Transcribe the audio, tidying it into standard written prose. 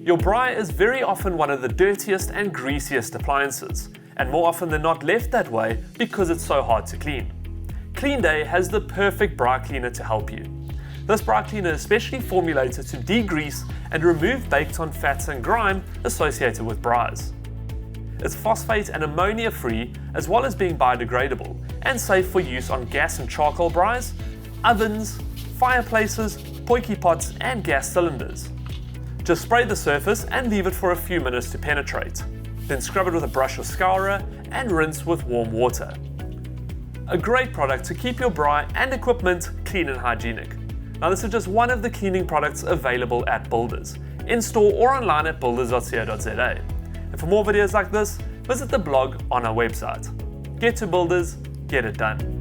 Your braai is very often one of the dirtiest and greasiest appliances, and more often than not left that way because it's so hard to clean. Clean Day has the perfect braai cleaner to help you. This braai cleaner is specially formulated to degrease and remove baked-on fats and grime associated with braais. It's phosphate and ammonia free, as well as being biodegradable and safe for use on gas and charcoal braais, ovens, fireplaces, potjie pots and gas cylinders. Just spray the surface and leave it for a few minutes to penetrate. Then scrub it with a brush or scourer and rinse with warm water. A great product to keep your braai and equipment clean and hygienic. Now this is just one of the cleaning products available at Builders, in store or online at builders.co.za. And for more videos like this, visit the blog on our website. Get to Builders, get it done.